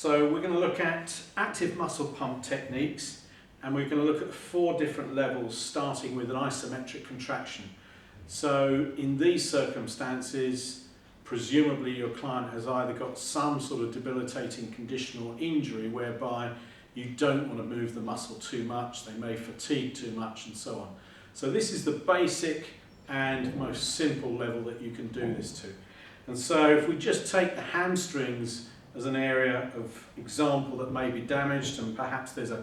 So we're going to look at active muscle pump techniques, and we're going to look at 4 different levels starting with an isometric contraction. So in these circumstances, presumably your client has either got some sort of debilitating condition or injury whereby you don't want to move the muscle too much, they may fatigue too much and so on. So this is the basic and most simple level that you can do this to. And so if we just take the hamstrings as an area of example that may be damaged, and perhaps there's a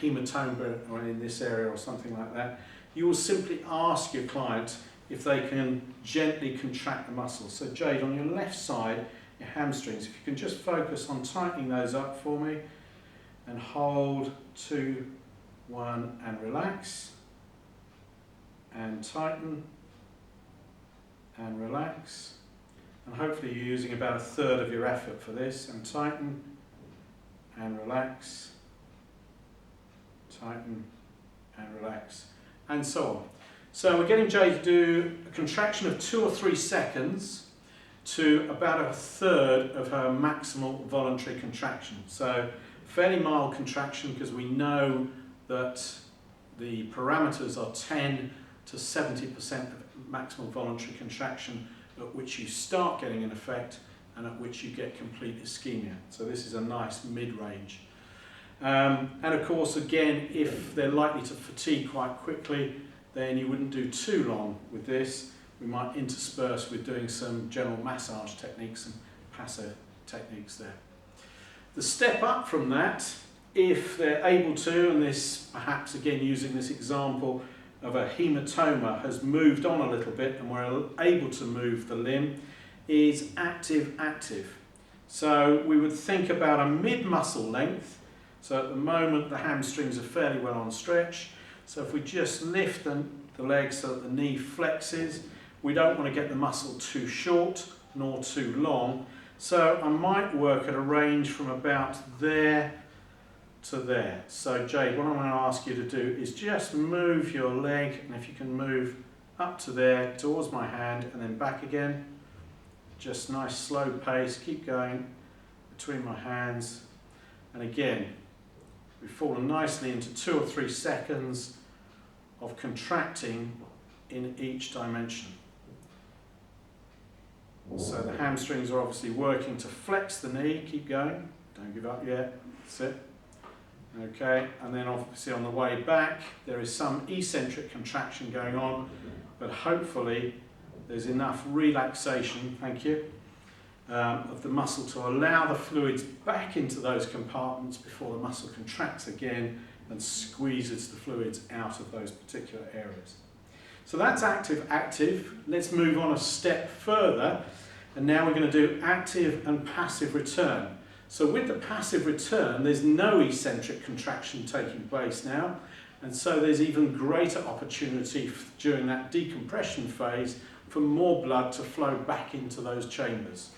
hematoma or in this area or something like that, you will simply ask your client if they can gently contract the muscles. So Jade, on your left side, your hamstrings, if you can just focus on tightening those up for me, and hold, 2, 1, and relax, and tighten, and relax. And hopefully you're using about 1/3 of your effort for this, and tighten, and relax, tighten, and relax, and so on. So we're getting Jay to do a contraction of 2 or 3 seconds to about 1/3 of her maximal voluntary contraction. So fairly mild contraction, because we know that the parameters are 10 to 70% of maximal voluntary contraction at which you start getting an effect and at which you get complete ischemia. So this is a nice mid-range. And of course, again, if they're likely to fatigue quite quickly, then you wouldn't do too long with this. We might intersperse with doing some general massage techniques and passive techniques there. The step up from that, if they're able to, and this perhaps again using this example of a hematoma has moved on a little bit and we're able to move the limb, is active. So we would think about a mid-muscle length. So at the moment the hamstrings are fairly well on stretch. So if we just lift the leg so that the knee flexes, we don't want to get the muscle too short nor too long. So I might work at a range from about there to there. So Jade, what I'm going to ask you to do is just move your leg, and if you can move up to there towards my hand and then back again. Just nice slow pace, keep going between my hands. And again, we've fallen nicely into 2 or 3 seconds of contracting in each dimension. So the hamstrings are obviously working to flex the knee, keep going, don't give up yet, that's it. Okay, and then obviously on the way back there is some eccentric contraction going on, but hopefully there's enough relaxation, thank you, of the muscle to allow the fluids back into those compartments before the muscle contracts again and squeezes the fluids out of those particular areas. So that's active. Let's move on a step further, and now we're going to do active and passive return. So with the passive return, there's no eccentric contraction taking place now, and so there's even greater opportunity during that decompression phase for more blood to flow back into those chambers.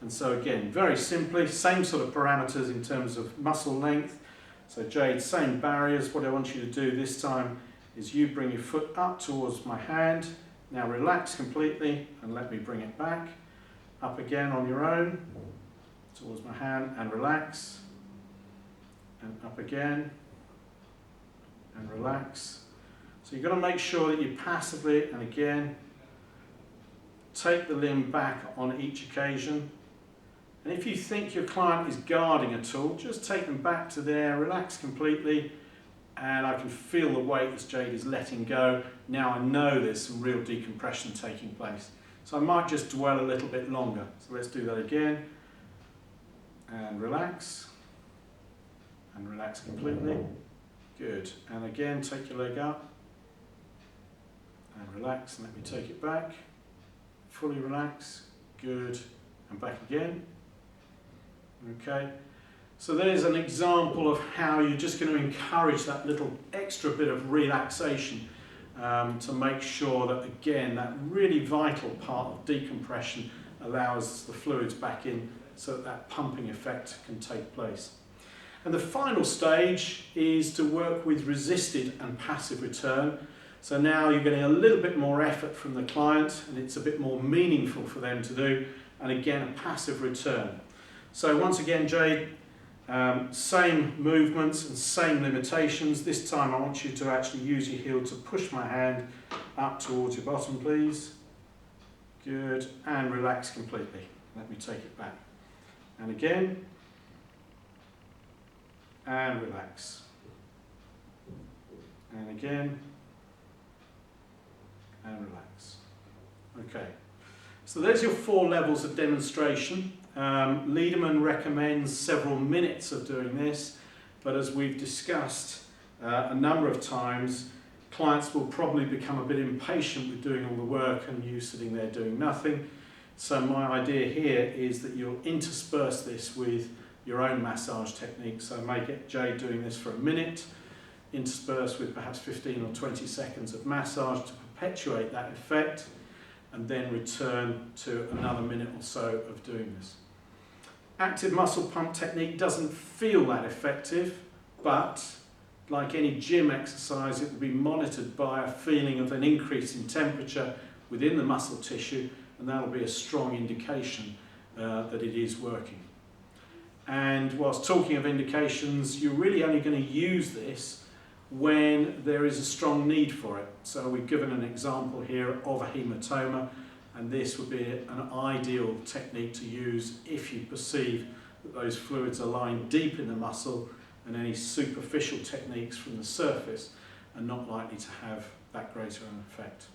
And so again, very simply, same sort of parameters in terms of muscle length. So Jade, same barriers. What I want you to do this time is you bring your foot up towards my hand. Now relax completely and let me bring it back. Up again on your own, towards my hand, and relax. And up again, and relax. So you've got to make sure that you passively, and again, take the limb back on each occasion. And if you think your client is guarding at all, just take them back to there, relax completely, and I can feel the weight as Jade is letting go. Now I know there's some real decompression taking place. So I might just dwell a little bit longer. So let's do that again. And relax completely. Good. And again, take your leg up, and relax, and let me take it back. Fully relax. Good. And back again. Okay. So there's an example of how you're just going to encourage that little extra bit of relaxation to make sure that, again, that really vital part of decompression allows the fluids back in so that that pumping effect can take place. And the final stage is to work with resisted and passive return. So now you're getting a little bit more effort from the client, and it's a bit more meaningful for them to do, and again a passive return. So once again, Jade, Same movements and same limitations. This time I want you to actually use your heel to push my hand up towards your bottom, please. Good, and relax completely. Let me take it back. And again, and relax. And again, and relax. Okay, so there's your 4 levels of demonstration. Liederman recommends several minutes of doing this, but as we've discussed a number of times, clients will probably become a bit impatient with doing all the work and you sitting there doing nothing. So my idea here is that you'll intersperse this with your own massage technique. So may get Jay doing this for a minute, intersperse with perhaps 15 or 20 seconds of massage to perpetuate that effect, and then return to another minute or so of doing this. Active muscle pump technique doesn't feel that effective, but like any gym exercise, it will be monitored by a feeling of an increase in temperature within the muscle tissue, and that will be a strong indication that it is working. And whilst talking of indications, you're really only going to use this when there is a strong need for it. So we've given an example here of a hematoma, and this would be an ideal technique to use if you perceive that those fluids are lying deep in the muscle, and any superficial techniques from the surface are not likely to have that greater an effect.